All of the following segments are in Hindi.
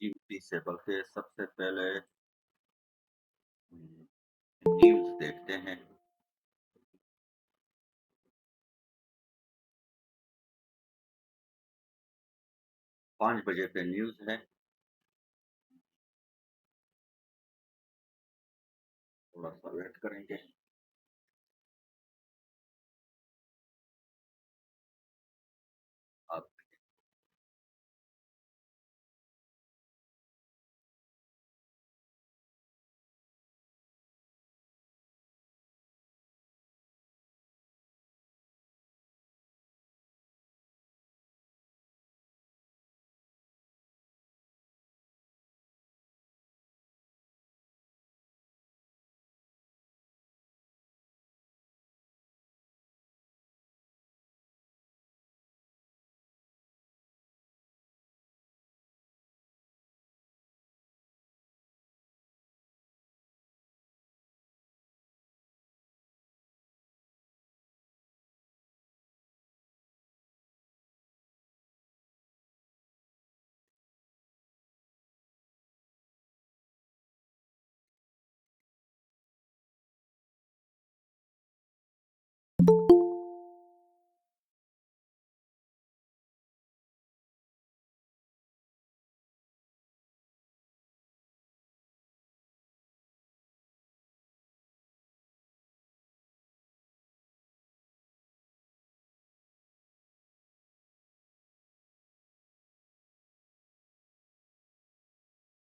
यूपी से बल्कि सबसे पहले न्यूज़ देखते हैं। 5 बजे पे न्यूज़ है, थोड़ा-सा वेट करेंगे। आप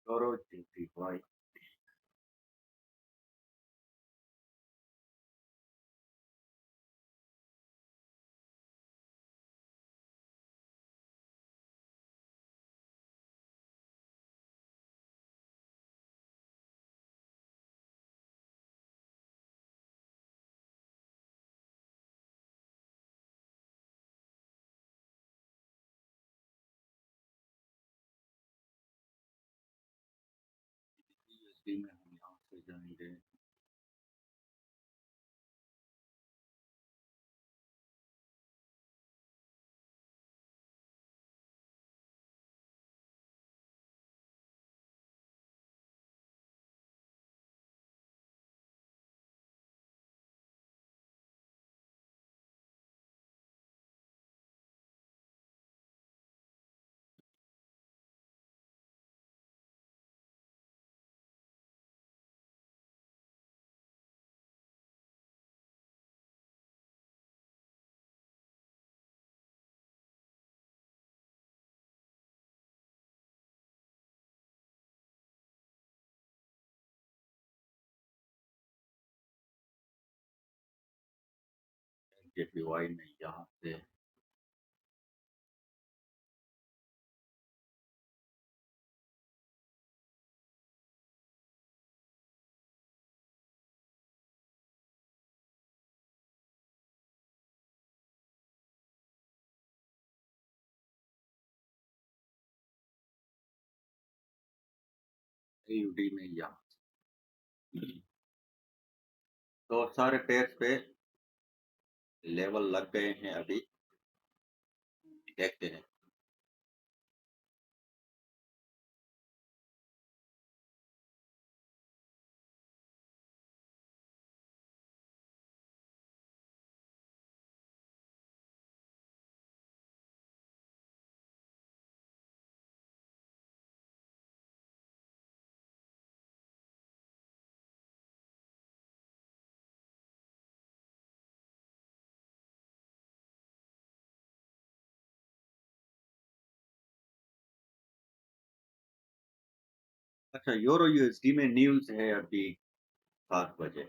गौरव जी भाई यूएसडी में हम यहाँ से जाएँगे। जेपीवाई में यहाँ से एयूडी में यहाँ तो सारे पेयर्स पे लेवल लग गए हैं अभी, देखते हैं। अच्छा, यूरो यूएसडी में न्यूज़ है अभी 7 बजे।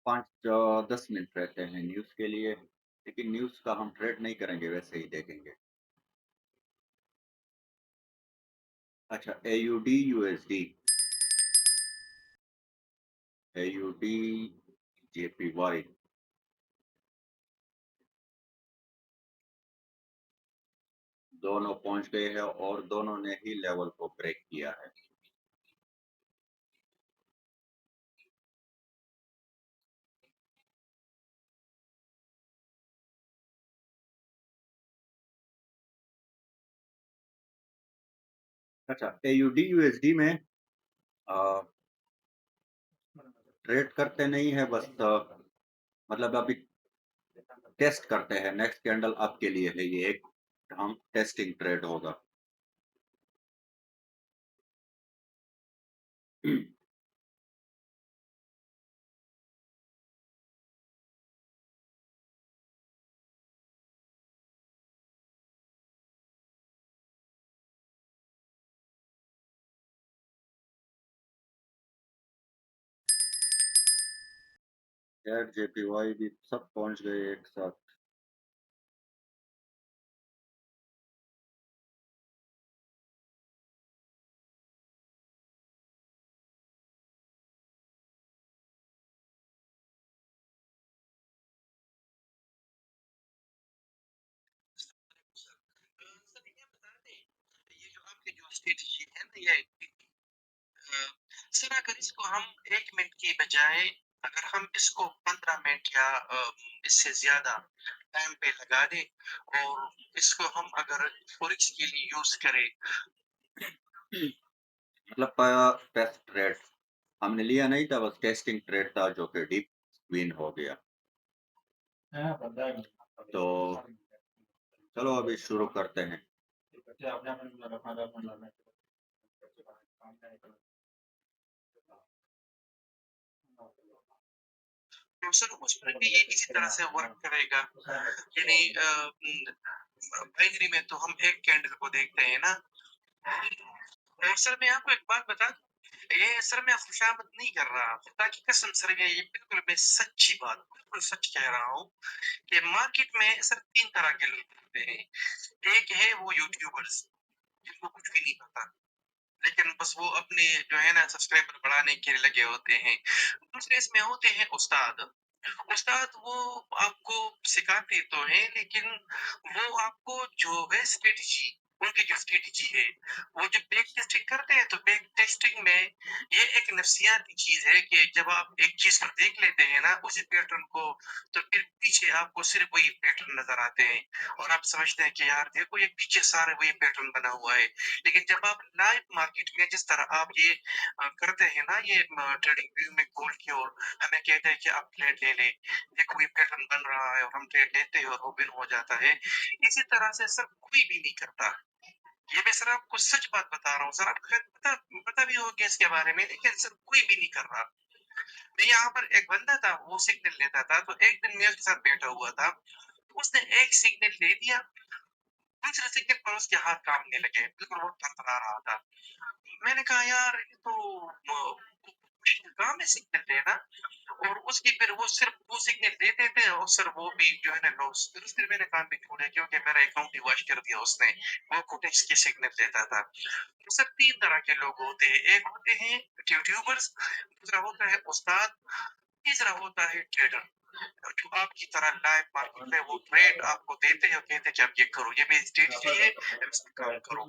5-10 मिनट रहते हैं न्यूज़ के लिए, लेकिन न्यूज़ का हम ट्रेड नहीं करेंगे, वैसे ही देखेंगे। अच्छा, एयूडी, यूएसडी, एयूडी, जेपीवाई दोनों पहुँच गए हैं और दोनों ने ही लेवल को ब्रेक किया है। अच्छा, एयूडी, यूएसडी में अ, ट्रेड करते नहीं है, बस मतलब अभी टेस्ट करते हैं, नेक्स्ट कैंडल आपके लिए है ये एक, हम टेस्टिंग ट्रेड होगा। चैट, जेपीवाई भी सब पहुंच गए एक साथ। सर ये बता दें, ये जो आपकी जो स्ट्रेटजी है ना ये सर अगर इसको हम 1 मिनट की बजाय अगर हम इसको 15 मिनट या इससे ज़्यादा टाइम पे लगा दें और इसको हम अगर फॉरेक्स के लिए यूज़ करें। मतलब टेस्ट ट्रेड हमने लिया नहीं था, बस टेस्टिंग ट्रेड था जो कि डीप विन हो गया। तो चलो अभी शुरू करते हैं। तो सर उसमें भी ये इसी तरह से वर्क करेगा। यानी बाइनरी में तो हम एक कैंडल को देखते हैं ना। और सर मैं आपको एक बात बता दूं, ये सर मैं खुशामद नहीं कर रहा, खुदा की कसम सर ये बिल्कुल मैं सच्ची बात बिल्कुल सच कह रहा हूँ कि मार्केट में सर 3 तरह के लोग होते हैं। एक है वो यूट्यूबर्स जिनको कुछ भी नहीं पता, लेकिन बस वो अपने जो है ना सब्सक्राइबर बढ़ाने के लिए लगे होते हैं। दूसरे इसमें होते हैं उस्ताद। उस्ताद वो आपको सिखाते तो हैं लेकिन वो आपको जो है स्ट्रेटजी उनकी जो स्ट्रेटजी है वो जब बैक टेस्टिंग करते हैं तो बैक टेस्टिंग में ये एक नफ्सियाती चीज है कि जब आप एक चीज को देख लेते हैं ना उसी पैटर्न को तो फिर पीछे आपको सिर्फ वही पैटर्न नजर आते हैं और आप समझते हैं कि यार देखो ये पीछे सारे वही पैटर्न बना हुआ है। लेकिन जब आप लाइव मार्केट में जिस तरह आप ये करते हैं ना ये ट्रेडिंग व्यू में गोल की ओर हमें कहते हैं कि आप ट्रेड ले लें, देखो ये पैटर्न बन रहा है और हम ट्रेड लेते हैं और वो विन हो जाता है। इसी तरह से सर कोई भी नहीं करता। ये मैं सर आपको सच बात बता रहा हूँ, सर आपको शायद पता पता भी होगा इसके बारे में, लेकिन सर कोई भी नहीं कर रहा। मैं यहाँ पर एक बंदा था वो सिग्नल लेता था तो एक दिन मैं उसके साथ बैठा हुआ था, उसने एक सिग्नल ले दिया, दूसरे सिग्नल पर उसके हाथ कांपने लगे, बिल्कुल वो थरथरा रहा था। मैंने कहा यार ये तो काम है सिग्नल देना, और उसकी फिर वो सिर्फ वो सिग्नल देते थे और सर वो भी जो है ना लॉस, फिर मैंने काम भी छोड़ा क्योंकि मेरा अकाउंट ही वॉश कर दिया उसने, वो कोटेक्स के सिग्नल देता था। तो सर 3 तरह के लोग होते हैं, एक होते हैं यूट्यूबर्स, दूसरा होता है उस्ताद, तीसरा होता है ट्रेडर। जो आपकी तरह लाइव मार्केट में वो ट्रेड आपको देते हैं और कहते हैं कि आप ये करो, ये मेरी स्ट्रेटजी है, अब इसमें काम करो।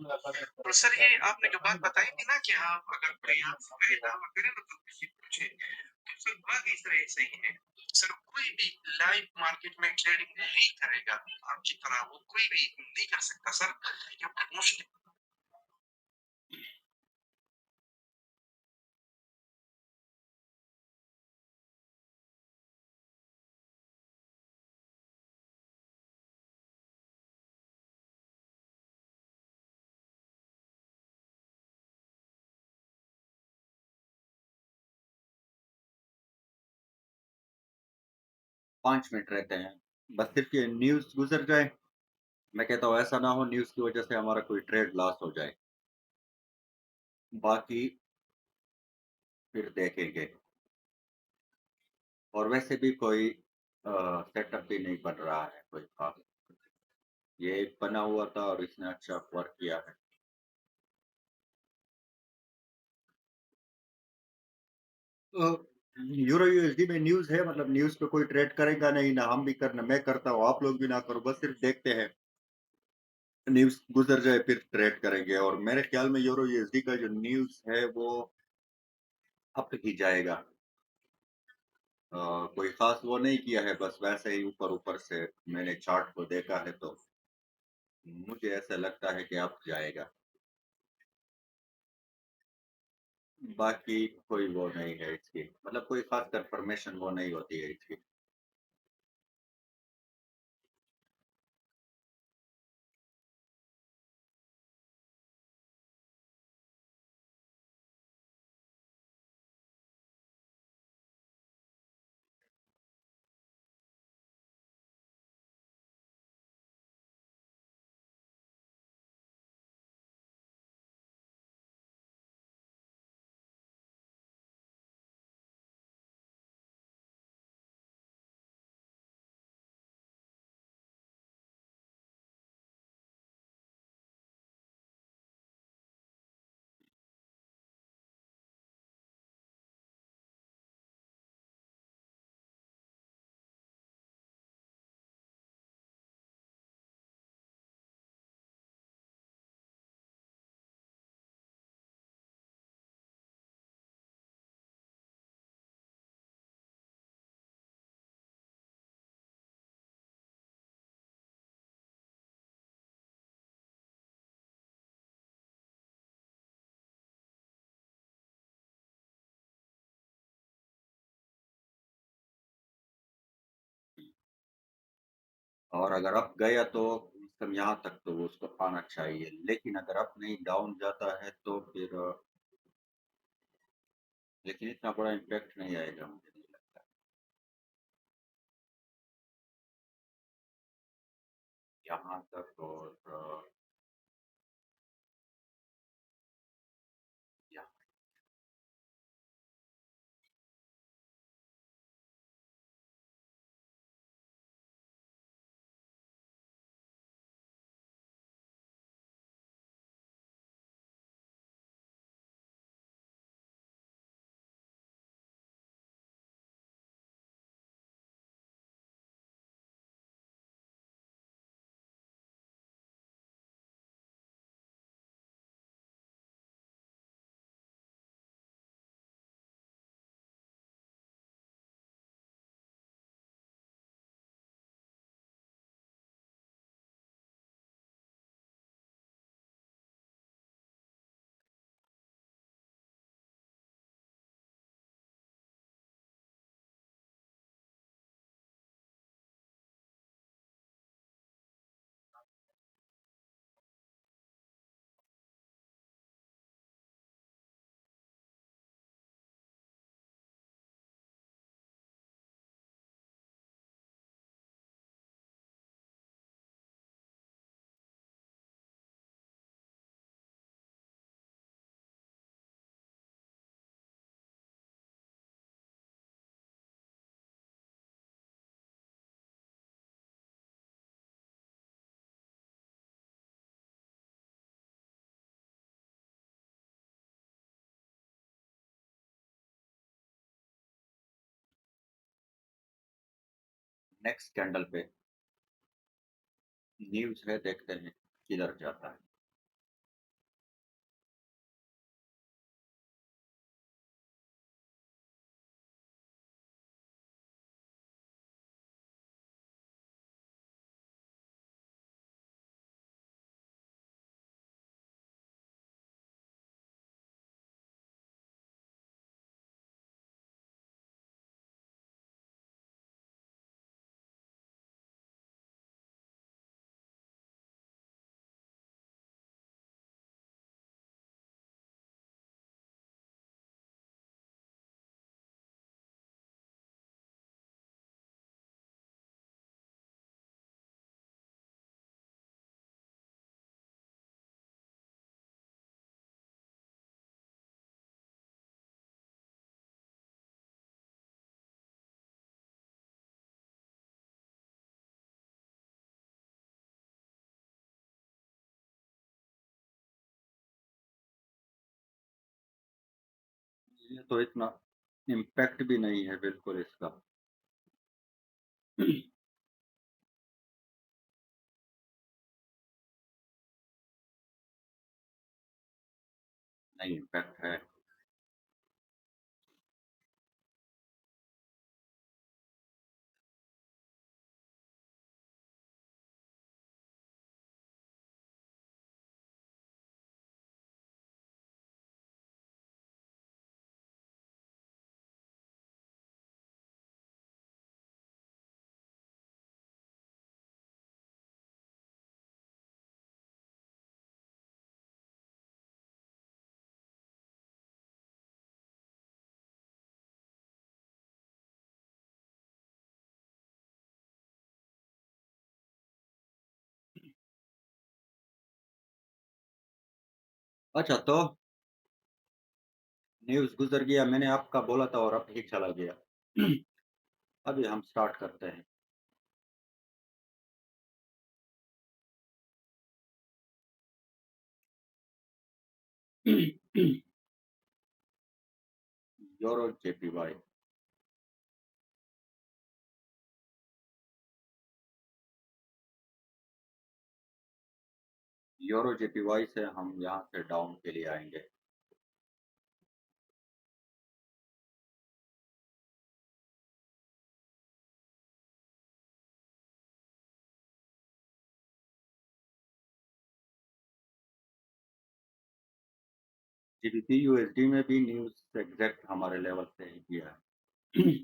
तो सर ये आपने जो बात बताई थी ना कि आप अगर कोई आपसे दावा करे ना तो किसी पूछे, तो सर वाकई सर ये सही है। सर कोई भी लाइव मार्केट में ट्रेडिंग नहीं करेगा आपकी तरह, वो कोई भी नहीं कर सकता सर, ये बहुत मुश्किल। 5 मिनट रहते हैं। बस सिर्फ़ ये न्यूज़ गुज़र जाए, मैं कहता हूँ ऐसा ना हो न्यूज़ की वज़ह से हमारा कोई ट्रेड लॉस हो जाए। बाकी फिर देखेंगे। और वैसे भी कोई सेटअप भी नहीं बन रहा है कोई ख़ास। ये एक बना हुआ था और इसने अच्छा वर्क किया है। तो यूरो यूएसडी में न्यूज़ है मतलब न्यूज़ पे कोई ट्रेड करेगा नहीं, ना हम भी करना मैं करता हूँ, आप लोग भी ना करो, बस सिर्फ़ देखते हैं। न्यूज़ गुज़र जाए फिर ट्रेड करेंगे और मेरे ख़्याल में यूरो यूएसडी का जो न्यूज़ है वो अप ही जाएगा। कोई ख़ास वो नहीं किया है बस वैसे ही ऊपर-ऊपर से मैंने चार्ट को देखा है तो मुझे ऐसा लगता है कि अप जाएगा। बाकी कोई वो नहीं है इसकी, मतलब कोई ख़ास कन्फर्मेशन वो नहीं होती है इसकी। और अगर अप गया तो कम यहाँ तक तो उसको आना चाहिए, लेकिन अगर अप नहीं डाउन जाता है तो फिर लेकिन इतना बड़ा इम्पैक्ट नहीं आएगा मुझे नहीं लगता। यहाँ तक और यहाँ नेक्स्ट कैंडल पे न्यूज़ है देखते हैं किधर जाता है। ये तो इतना इम्पैक्ट भी नहीं है बिल्कुल इसका। नहीं इम्पैक्ट है। अच्छा तो न्यूज़ गुज़र गया, मैंने आपका बोला था और अब ही चला गया। अभी हम स्टार्ट करते हैं। यूरो जेपीवाई, यूरो जेपीवाई से हम यहाँ से डाउन के लिए आएँगे। जीबीपी यूएसडी में भी न्यूज़ एग्ज़ैक्ट हमारे लेवल से ही किया है।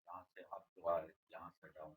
यहाँ से अप हुआ, यहाँ से डाउन।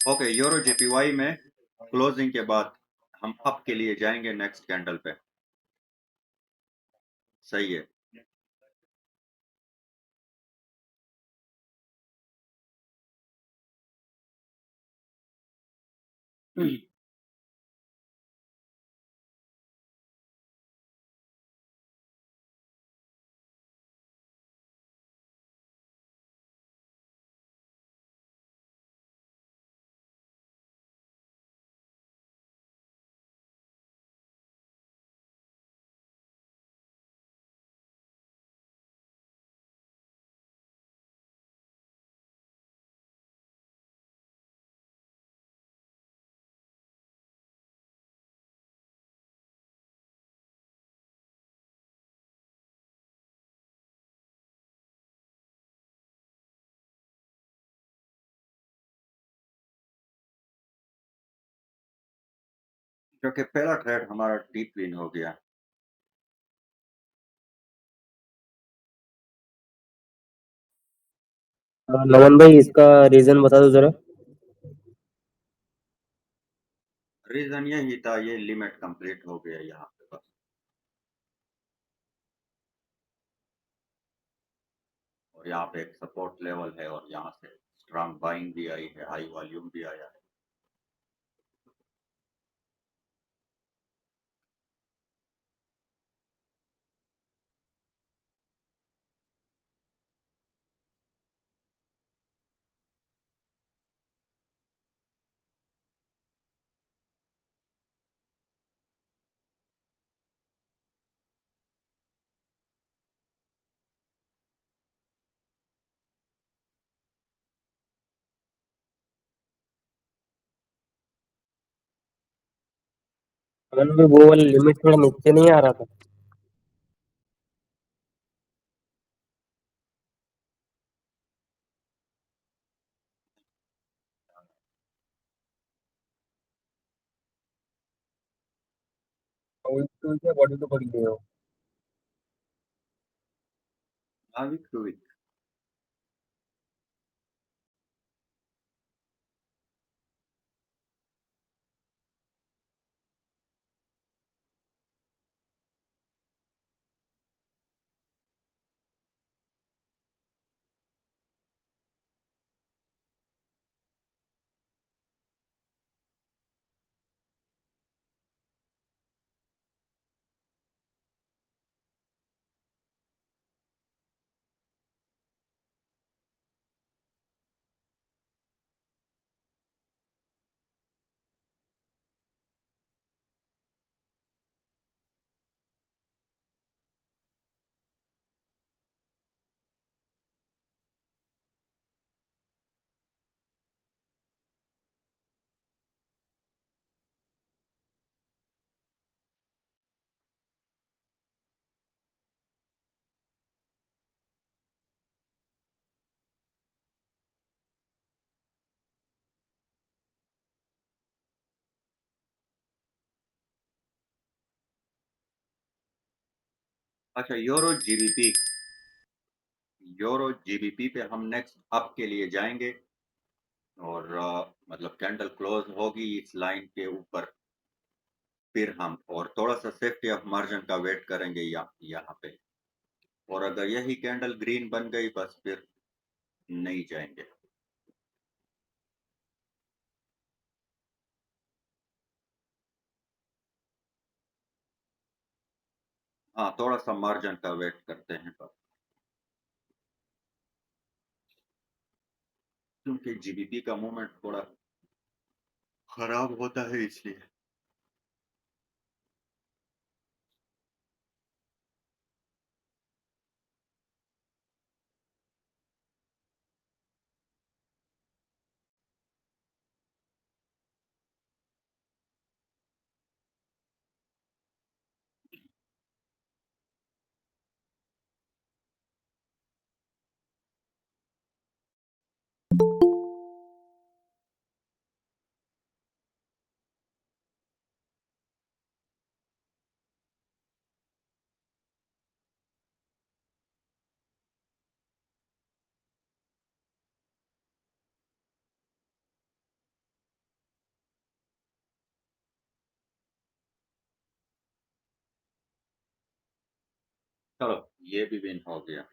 ओके, यूरो जेपीवाई में क्लोजिंग के बाद हम अप के लिए जाएँगे नेक्स्ट कैंडल पे। सही है। क्योंकि पहला ट्रेड हमारा डीप विन हो गया। नमन भाई इसका रीजन बता दो जरा। रीज़न यही था, ये लिमिट कंप्लीट हो गया यहाँ पे बस। और यहाँ पे एक सपोर्ट लेवल है और यहाँ से स्ट्रांग बाइंग भी आई है, हाई वॉल्यूम भी आया है। नमन भाई वो वाला लिमिट थोड़ा नीचे नहीं आ रहा था। और तो क्या बॉडी तो पड़ी है वो। हाँ, वीक टू वीक। अच्छा, यूरो जीबीपी पे हम नेक्स्ट अप के लिए जाएंगे और मतलब कैंडल क्लोज होगी इस लाइन के ऊपर, फिर हम और थोड़ा सा सेफ्टी ऑफ मार्जिन का वेट करेंगे यहाँ पे। और अगर यही कैंडल ग्रीन बन गई बस फिर नहीं जाएंगे। हाँ, थोड़ा सा मार्जिन का वेट करते हैं बस, क्योंकि जीबीपी का मूवमेंट थोड़ा खराब होता है इसलिए। चलो, ये भी विन हो गया।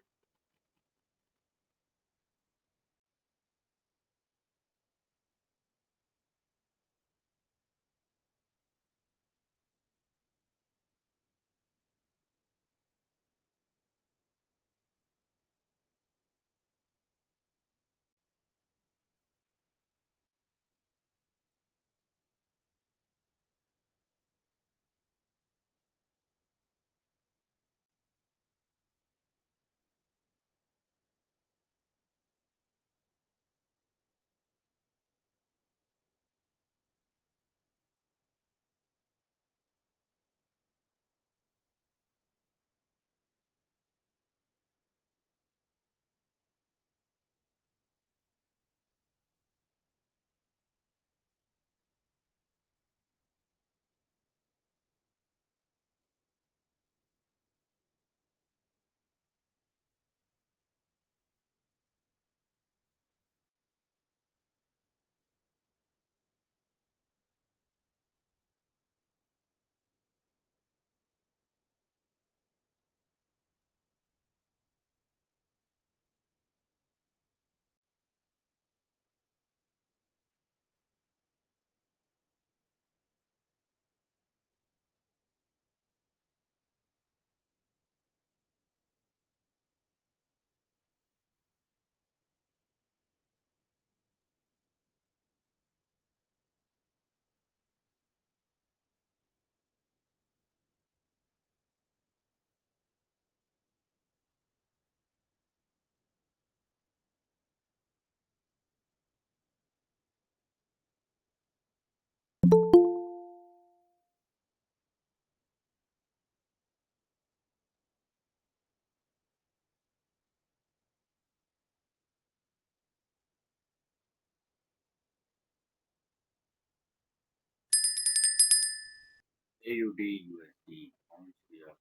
AUD USD पहुँच गया।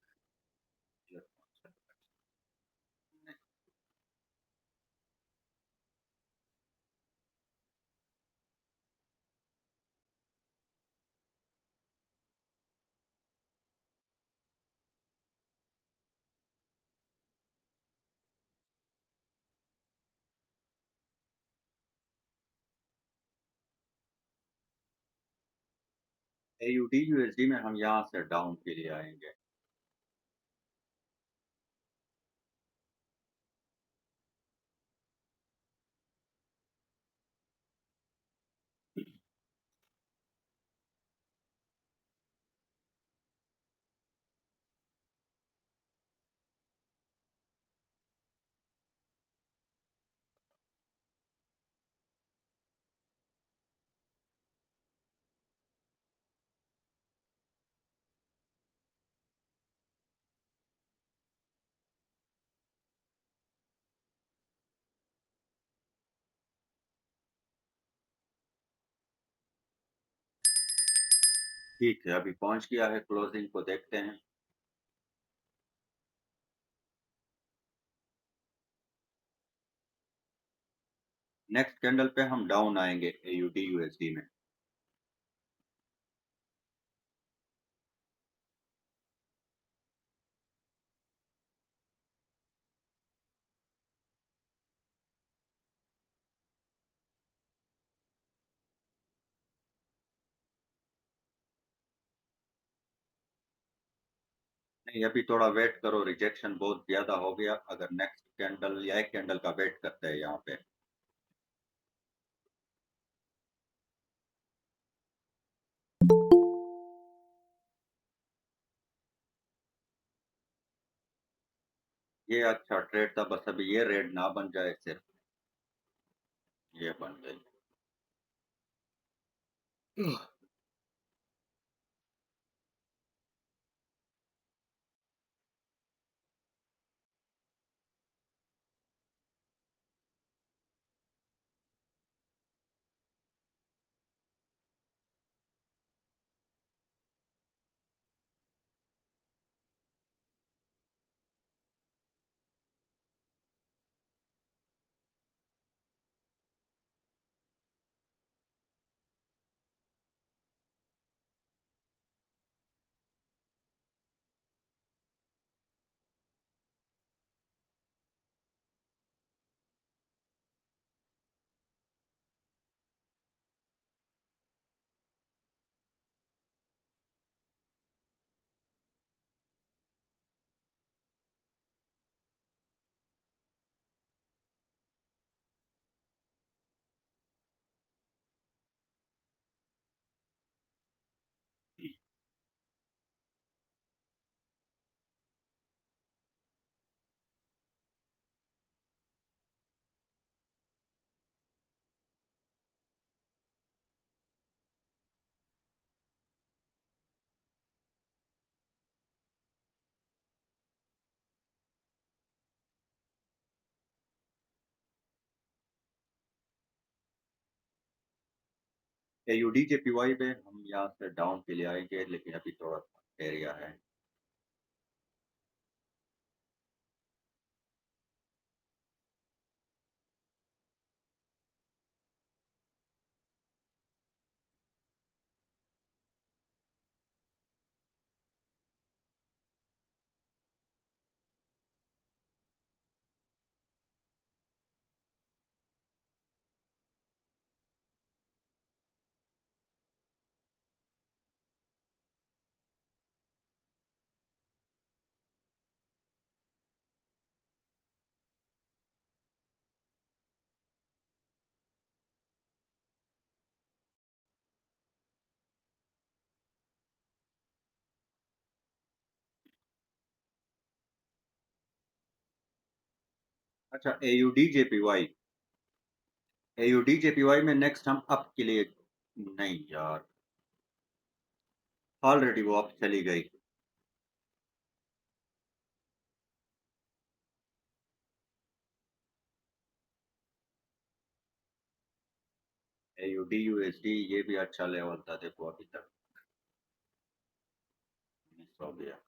AUD USD में हम यहाँ से डाउन के लिए आएँगे। ठीक है, अभी पहुँच गया है, क्लोजिंग को देखते हैं। नेक्स्ट कैंडल पे हम डाउन आएँगे AUD USD में। नहीं, अभी थोड़ा वेट करो, रिजेक्शन बहुत ज़्यादा हो गया। अगर नेक्स्ट कैंडल या एक कैंडल का वेट करते हैं यहाँ पे। ये अच्छा ट्रेड था, बस अभी ये रेड ना बन जाए सिर्फ। ये बन गई। AUDJPY पे हम यहाँ से डाउन के लिए आएँगे, लेकिन अभी थोड़ा एरिया है। अच्छा, AUDJPY में नेक्स्ट हम अप के लिए नहीं यार, ऑलरेडी वो अप चली गई। AUD, USD ये भी अच्छा लेवल था, देखो अभी तक मिस हो गया।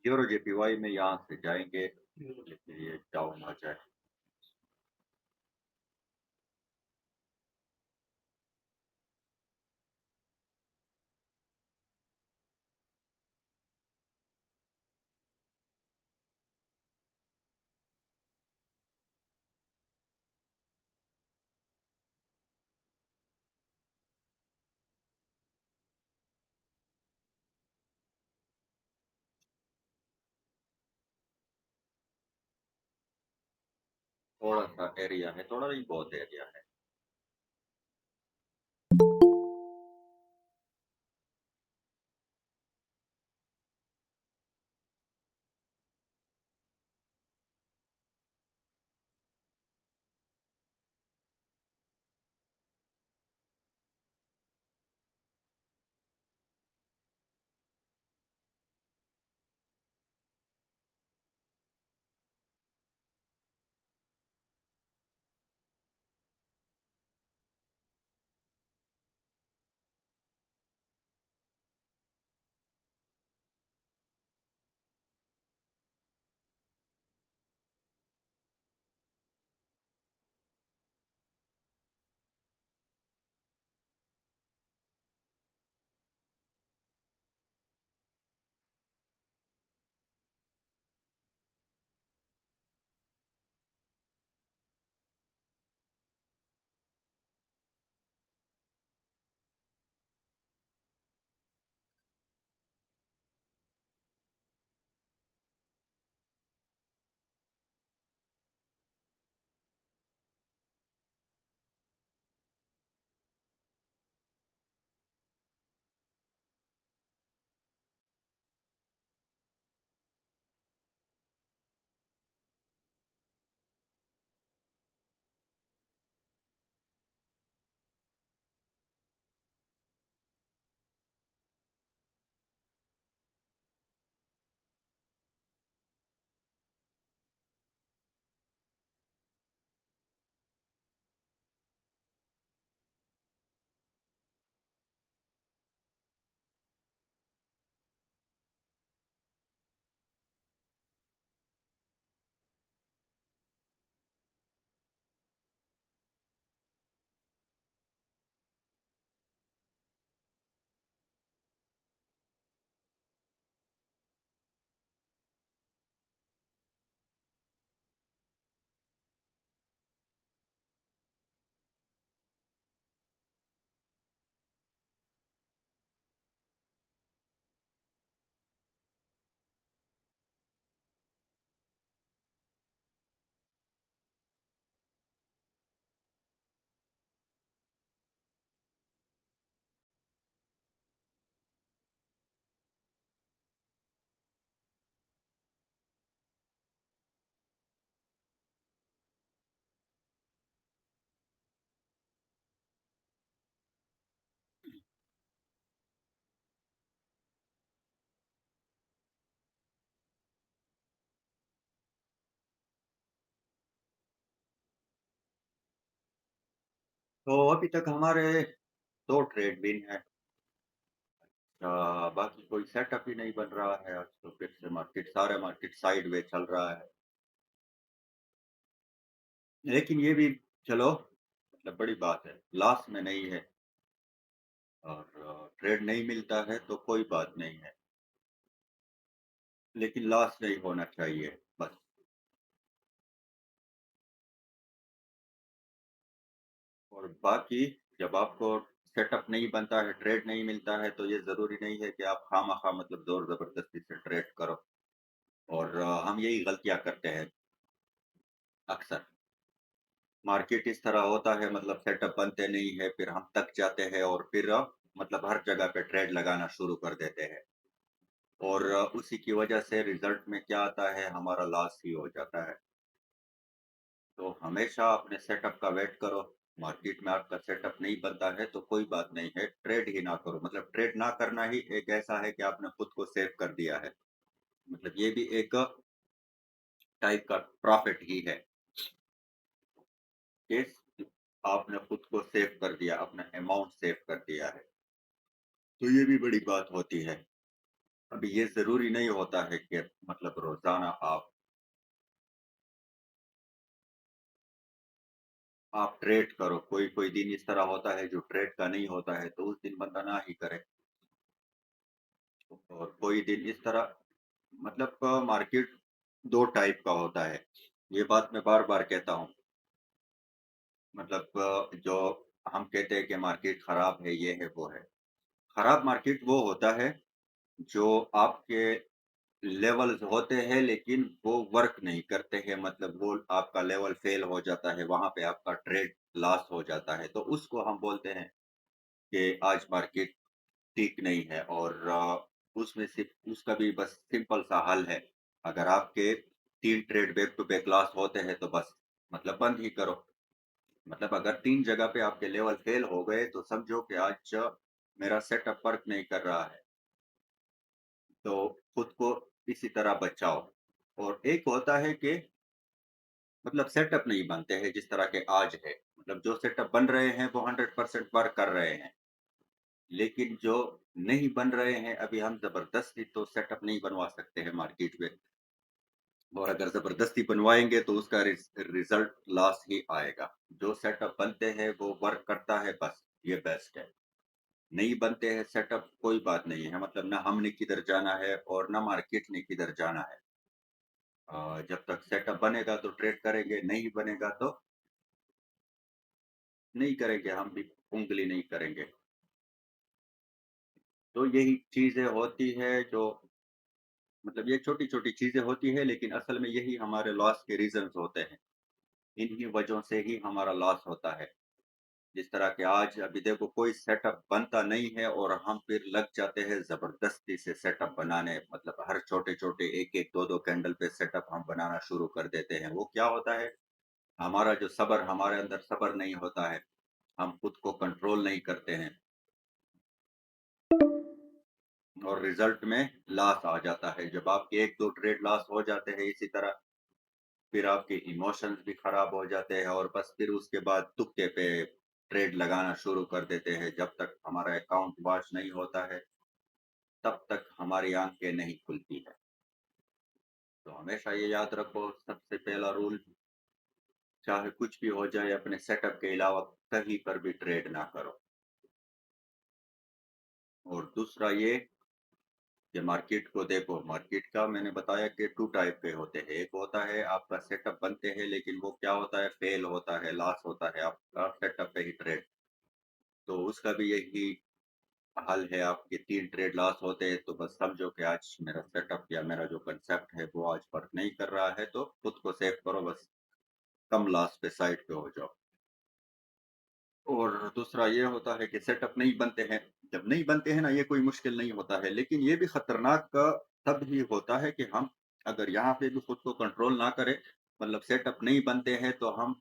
EURJPY में यहाँ से जाएँगे, लेकिन ये डाउन आ जाए। थोड़ा-सा एरिया है, थोड़ा नहीं बहुत एरिया है। तो अभी तक हमारे 2 ट्रेड विन हैं। बाकी कोई सेटअप ही नहीं बन रहा है आज तो फिर से मार्केट साइडवेज चल रहा है। लेकिन ये भी चलो मतलब बड़ी बात है, लॉस में नहीं है और ट्रेड नहीं मिलता है तो कोई बात नहीं है, लेकिन लॉस नहीं होना चाहिए बस। और बाकी जब आपको सेटअप नहीं बनता है, ट्रेड नहीं मिलता है, तो ये ज़रूरी नहीं है कि आप खामख़ा मतलब ज़ोर-ज़बरदस्ती से ट्रेड करो और हम यही गलतियाँ करते हैं अक्सर। मार्केट इस तरह होता है मतलब सेटअप बनते नहीं है, फिर हम थक जाते हैं और फिर मतलब हर जगह पे ट्रेड लगाना शुरू कर देते हैं और उसी की वजह से रिज़ल्ट में क्या आता है, हमारा लॉस ही हो जाता है। तो हमेशा अपने सेटअप का वेट करो, मार्केट में आपका सेटअप नहीं बनता है तो कोई बात नहीं है, ट्रेड ही ना करो। मतलब ट्रेड ना करना ही एक ऐसा है कि आपने खुद को सेव कर दिया है। मतलब ये भी एक टाइप का प्रॉफ़िट ही है कि आपने खुद को सेव कर दिया, अपना अमाउंट सेव कर दिया है। तो ये भी बड़ी बात होती है। अभी ये ज़रूरी नहीं होता है कि मतलब रोज़ाना आप ट्रेड करो, कोई-कोई दिन इस तरह होता है जो ट्रेड का नहीं होता है, तो उस दिन बंदा ना ही करे। और कोई दिन इस तरह मतलब मार्केट 2 टाइप का होता है। ये बात मैं बार-बार कहता हूँ। मतलब जो हम कहते हैं कि मार्केट खराब है, ये है, वो है। खराब मार्केट वो होता है जो आपके लेवल्स होते हैं लेकिन वो वर्क नहीं करते हैं, मतलब वो आपका लेवल फेल हो जाता है, वहाँ पे आपका ट्रेड लॉस हो जाता है। तो उसको हम बोलते हैं कि आज मार्केट ठीक नहीं है और उसमें सिर्फ़ उसका भी बस सिंपल सा हल है। अगर आपके 3 trade back to back loss होते हैं तो बस मतलब बंद ही करो। मतलब अगर 3 जगह पे आपके लेवल फेल हो गए तो समझो कि आज मेरा सेटअप वर्क नहीं कर रहा है। तो खुद को इसी तरह बचाओ। और एक होता है कि मतलब सेटअप नहीं बनते हैं जिस तरह के आज है। मतलब जो सेटअप बन रहे हैं वो 100% वर्क कर रहे हैं। लेकिन जो नहीं बन रहे हैं अभी हम ज़बरदस्ती तो सेटअप नहीं बनवा सकते हैं मार्केट में। और अगर ज़बरदस्ती बनवाएँगे तो उसका रिज़ल्ट लॉस ही आएगा। जो सेटअप बनते हैं वो वर्क करता है बस, ये बेस्ट है। नहीं बनते हैं सेटअप कोई बात नहीं है, मतलब ना हमने किधर जाना है और ना मार्केट ने किधर जाना है। जब तक सेटअप बनेगा तो ट्रेड करेंगे, नहीं बनेगा तो नहीं करेंगे, हम भी उँगली नहीं करेंगे। तो यही चीज़ें होती है जो मतलब ये छोटी-छोटी चीज़ें होती हैं लेकिन असल में यही हमारे लॉस के रीज़न्स होते हैं। इन्हीं वजहों से ही हमारा लॉस होता है। जिस तरह के आज अभी देखो कोई सेटअप बनता नहीं है और हम फिर लग जाते हैं ज़बरदस्ती से सेटअप बनाने, मतलब हर छोटे-छोटे 1-1, 2-2 कैंडल पे सेटअप हम बनाना शुरू कर देते हैं। वो क्या होता है, हमारा जो सब्र हमारे अंदर सब्र नहीं होता है, हम खुद को कंट्रोल नहीं करते हैं और रिज़ल्ट में लॉस आ जाता है। जब आपके 1-2 ट्रेड लॉस हो जाते हैं इसी तरह, फिर आपके इमोशंस भी खराब हो जाते हैं और बस फिर उसके बाद तुक्के पे ट्रेड लगाना शुरू कर देते हैं। जब तक हमारा अकाउंट वॉश नहीं होता है, तब तक हमारी आँखें नहीं खुलती है। तो हमेशा ये याद रखो, सबसे पहला रूल, चाहे कुछ भी हो जाए अपने सेटअप के अलावा कहीं पर भी ट्रेड ना करो। और दूसरा ये कि मार्केट को देखो, मार्केट का मैंने बताया कि 2 टाइप के होते हैं। एक होता है आपका सेटअप बनते हैं लेकिन वो क्या होता है, फेल होता है, लॉस होता है आपका सेटअप पे ही ट्रेड। तो उसका भी यही हल है, आपके 3 ट्रेड लॉस होते हैं तो बस समझो कि आज मेरा सेटअप या मेरा जो कांसेप्ट है वो आज वर्क नहीं कर रहा है, तो खुद को सेव करो बस, कम लॉस पे साइड पे हो जाओ। और दूसरा ये होता है कि सेटअप नहीं बनते हैं, जब नहीं बनते हैं ना ये कोई मुश्किल नहीं होता है, लेकिन ये भी खतरनाक तब ही होता है कि हम अगर यहाँ पे भी खुद को कंट्रोल ना करें, मतलब सेटअप नहीं बनते हैं तो हम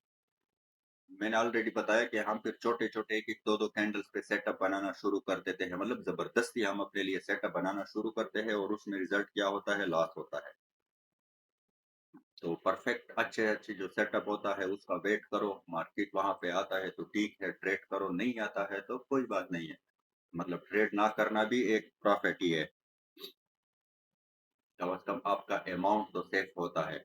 मैंने ऑलरेडी बताया कि हम फिर छोटे-छोटे 1-1, 2-2 कैंडल्स पे सेटअप बनाना शुरू कर देते हैं। मतलब ज़बरदस्ती हम अपने लिए सेटअप बनाना शुरू करते हैं और उसमें रिज़ल्ट क्या होता है? लॉस होता है। तो परफेक्ट अच्छे-अच्छे जो सेटअप होता है उसका वेट करो, मार्केट वहाँ पे आता है तो ठीक है, ट्रेड करो, नहीं आता है तो कोई बात नहीं है। मतलब ट्रेड ना करना भी एक प्रॉफिट ही है, कम से कम आपका अमाउंट तो सेफ होता है।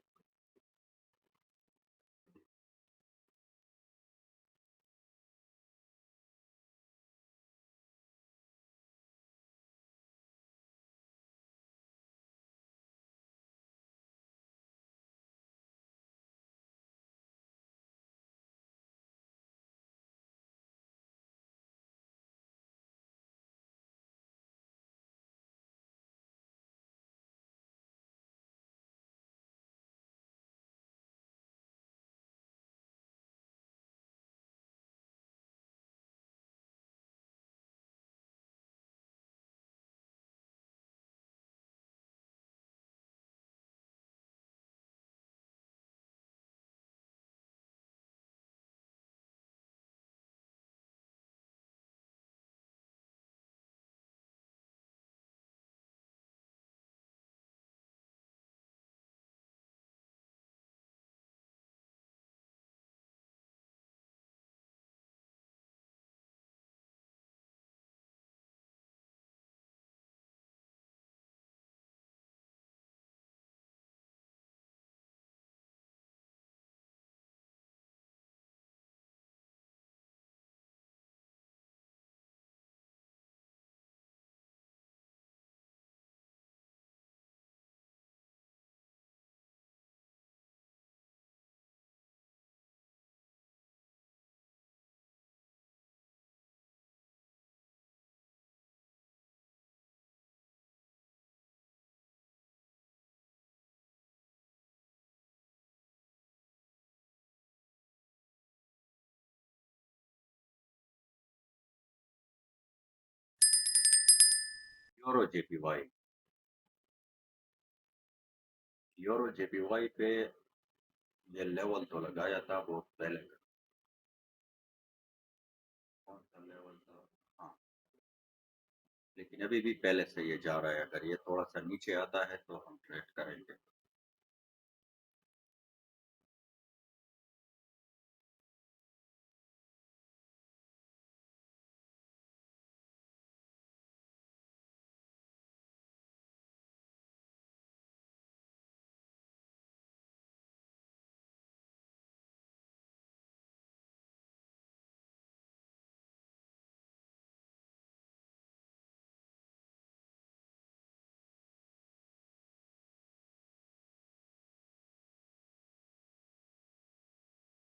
यूरो जेपीवाई, यूरो जेपीवाई पे ये लेवल तो लगाया था बहुत पहले। कौन सा लेवल था? हाँ, लेकिन अभी भी पहले से ये जा रहा है, अगर ये थोड़ा-सा नीचे आता है तो हम ट्रेड करेंगे।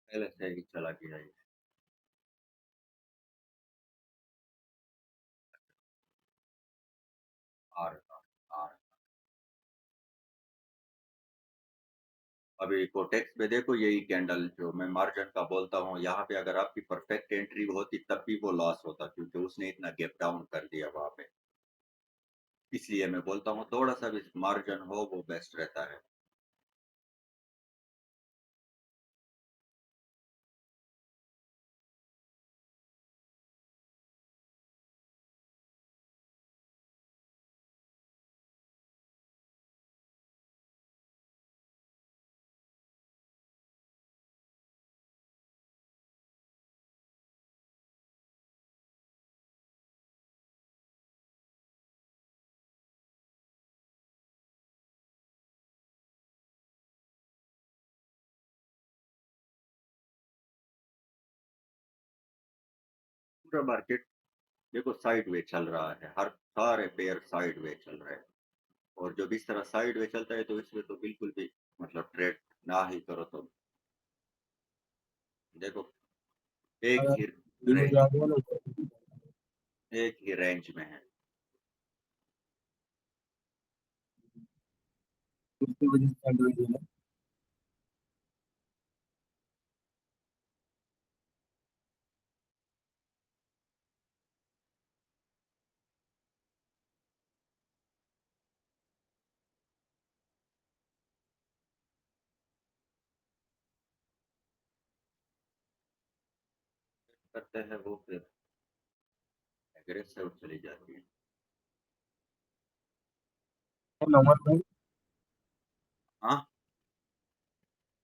पहले से ही चला गया ये। आर आर अभी कोटेक्स पे देखो यही कैंडल जो मैं मार्जिन का बोलता हूँ, यहाँ पे अगर आपकी परफेक्ट एंट्री होती तब भी वो लॉस होता क्योंकि उसने इतना गैप डाउन कर दिया वहाँ पे। इसलिए मैं बोलता हूँ थोड़ा-सा भी मार्जिन हो वो बेस्ट रहता है। पूरा मार्केट देखो साइडवेज चल रहा है, हर सारे पेयर साइडवेज चल रहे हैं और जब इस तरह साइडवेज चलता है तो इसमें तो बिल्कुल भी मतलब ट्रेड ना ही करो तुम। देखो एक ही न्यूज़ रेंज आ गया ना, एक ही रेंज में है। उसकी वजह से चल रही है। करते हैं वो फिर एग्रेसिव चली जाती है। नमन भाई, हाँ,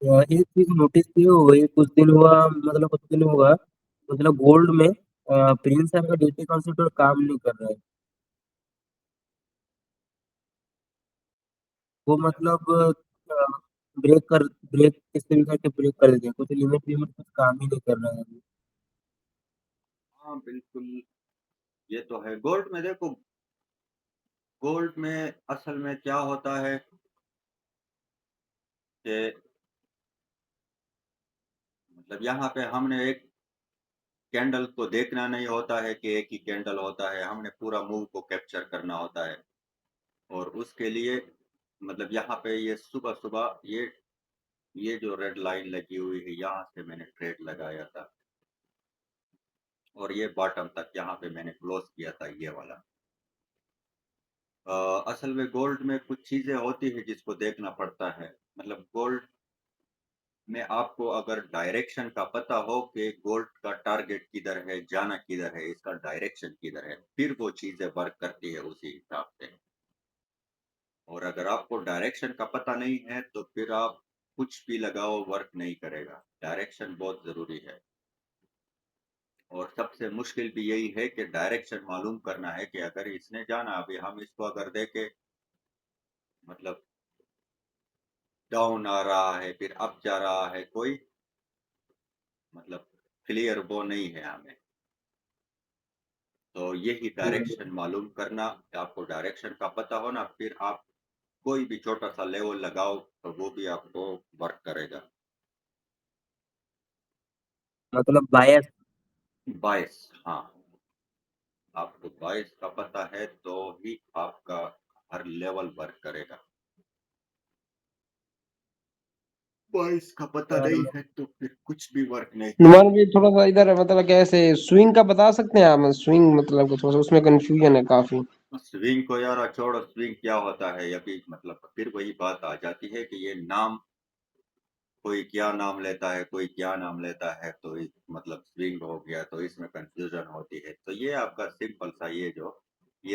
एक चीज नोटिस की हो, वही कुछ दिन हुआ, मतलब कुछ दिन हुआ, मतलब गोल्ड में प्रिंस का डेटा कंसिडर काम नहीं कर रहा है। वो मतलब ब्रेक किस तरीके से ब्रेक कर देते हैं, कुछ लिमिट विमिट कुछ काम ही नहीं कर रहा है अभी। हाँ, बिल्कुल, ये तो है। गोल्ड में देखो, गोल्ड में असल में क्या होता है कि मतलब यहाँ पे हमने एक कैंडल को देखना नहीं होता है कि एक ही कैंडल होता है, हमने पूरा मूव को कैप्चर करना होता है। और उसके लिए मतलब यहाँ पे ये सुबह-सुबह ये जो रेड लाइन लगी हुई है, यहाँ से मैंने ट्रेड लगाया था और ये बॉटम तक यहाँ पे मैंने क्लोज़ किया था ये वाला। असल में गोल्ड में कुछ चीज़ें होती हैं जिसको देखना पड़ता है। मतलब गोल्ड में आपको अगर डायरेक्शन का पता हो कि गोल्ड का टारगेट किधर है, जाना किधर है, इसका डायरेक्शन किधर है, फिर वो चीज़ें वर्क करती है उसी हिसाब से। और अगर आपको डायरेक्शन का पता नहीं है, तो फिर आप कुछ भी लगाओ वर्क नहीं करेगा। डायरेक्शन बहुत ज़रूरी है और सबसे मुश्किल भी यही है कि डायरेक्शन मालूम करना है कि अगर इसने जाना, अभी हम इसको अगर देखें मतलब डाउन आ रहा है, फिर अप जा रहा है, कोई मतलब क्लियर वो नहीं है हमें। तो यही डायरेक्शन मालूम करना, आपको डायरेक्शन का पता हो ना, फिर आप कोई भी छोटा-सा लेवल लगाओ, तो वो भी आपको वर्क करेगा। मतलब बायस। बायस, हाँ, आपको बायस का पता है तो ही आपका हर लेवल वर्क करेगा। बायस का पता नहीं है तो फिर कुछ भी वर्क नहीं नुमान करेगा। भी थोड़ा सा इधर मतलब कैसे स्विंग का बता सकते हैं आप? स्विंग मतलब कुछ उसमें कंफ्यूजन है काफी। स्विंग को यार छोड़ो, स्विंग क्या होता है, अभी मतलब फिर वही बात आ जाती है कि ये नाम कोई क्या नाम लेता है, कोई क्या नाम लेता है, तो मतलब स्विंग हो गया तो इसमें कंफ्यूजन होती है। तो ये आपका सिंपल सा ये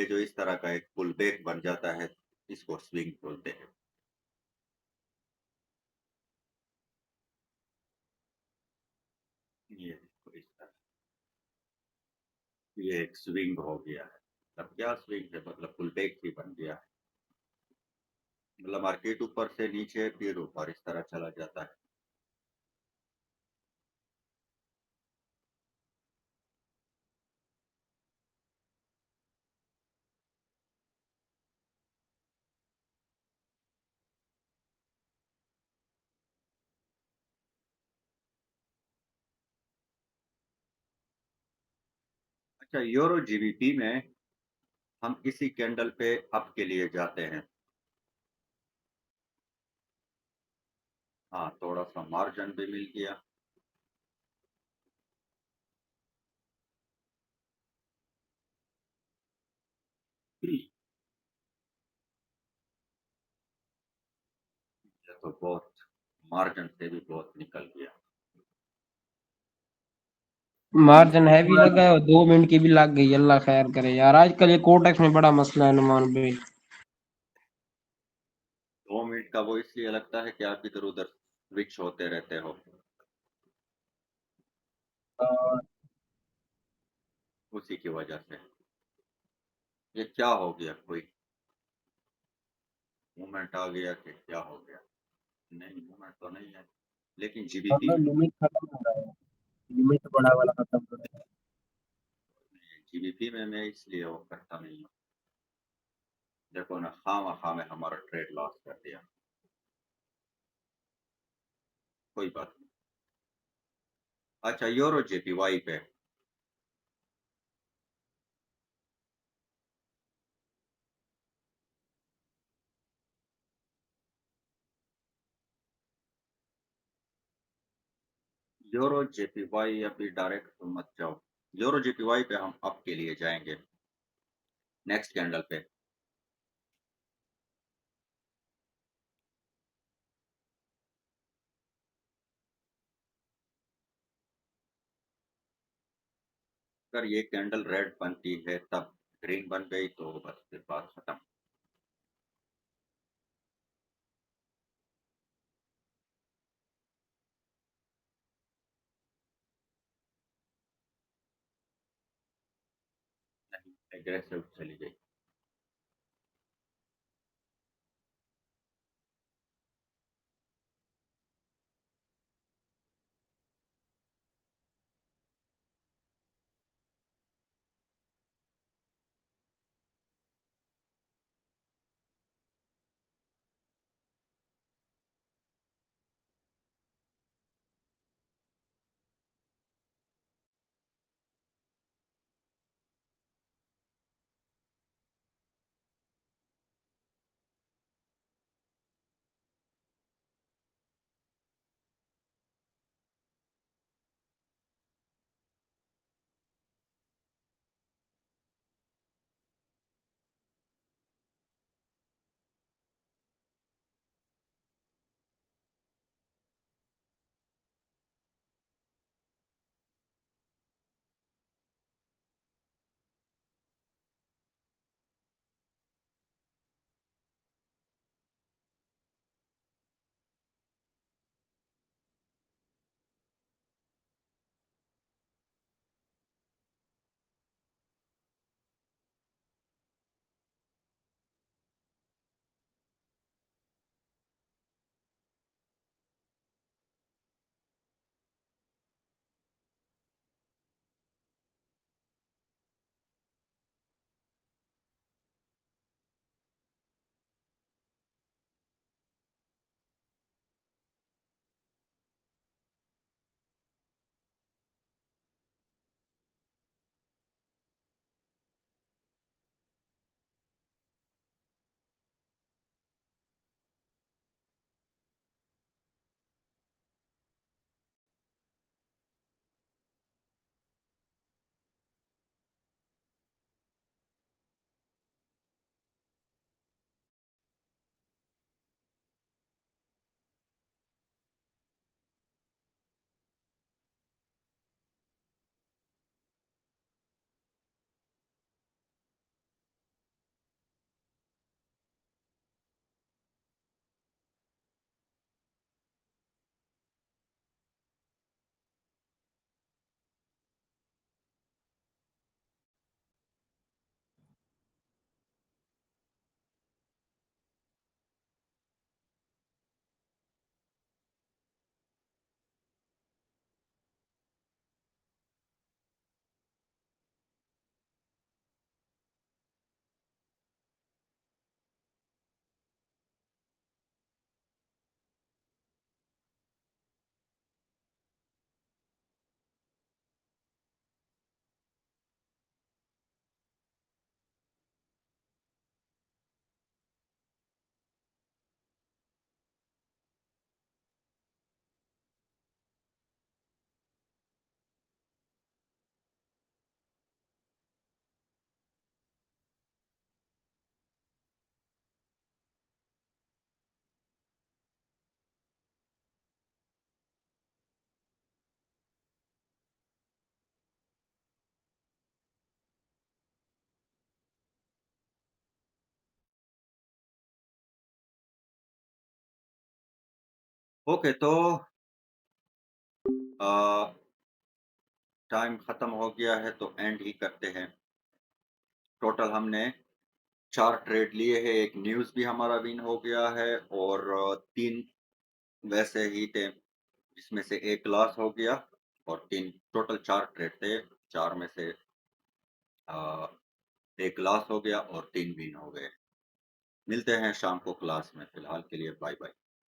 जो इस तरह का एक पुल बैक बन जाता है, इसको स्विंग बोलते हैं। ये इसको इस तरह, ये एक स्विंग हो गया है। अब क्या स्विंग है, मतलब पुल बैक ही बन गया है। मतलब मार्केट ऊपर से नीचे फिर ऊपर इस तरह चला जाता है। अच्छा, यूरो जीबीपी में हम किसी कैंडल पे अप के लिए जाते हैं। हाँ, थोड़ा सा मार्जिन भी मिल गया। ये तो बहुत मार्जिन से भी बहुत निकल गया। मार्जिन हैवी लगा है और 2 मिनट की भी लग गई, अल्लाह खैर करे यार। आजकल ये कोटेक्स में बड़ा मसला है नुमान भाई। 2 मिनट का वो इसलिए लगता है कि आप इधर उधर स्विच होते रहते हो, उसी की वजह से। ये क्या हो गया, कोई मूवमेंट आ गया कि क्या हो गया? नहीं, मूवमेंट तो नहीं है, लेकिन जीबीपी मतलब में, लिमिट खत्म हो रहा है, लिमिट बड़ा वाला खत्म हो रहा है। जीबीपी में मैं इसलिए वो करता नहीं हूँ। देखो ना, खामा में हमारा ट्रेड लॉस कर दिया। कोई बात नहीं। अच्छा, यूरो जेपीवाई पे, यूरो जेपीवाई अभी डायरेक्ट मत जाओ। यूरो जेपीवाई पे हम अप के लिए जाएंगे नेक्स्ट कैंडल पे। अगर ये कैंडल रेड बनती है तब, ग्रीन बन गई तो बस फिर बात खत्म। एग्रेसिव चली गई। ओके, तो अ, टाइम खत्म हो गया है तो एंड ही करते हैं। टोटल हमने 4 ट्रेड लिए हैं, एक न्यूज़ भी हमारा विन हो गया है और 3 वैसे ही थे, जिसमें से 1 लॉस हो गया और 3 टोटल 4 ट्रेड थे, 4 में से 1 लॉस हो गया और 3 विन हो गए। मिलते हैं शाम को क्लास में, फिलहाल के लिए बाय-बाय।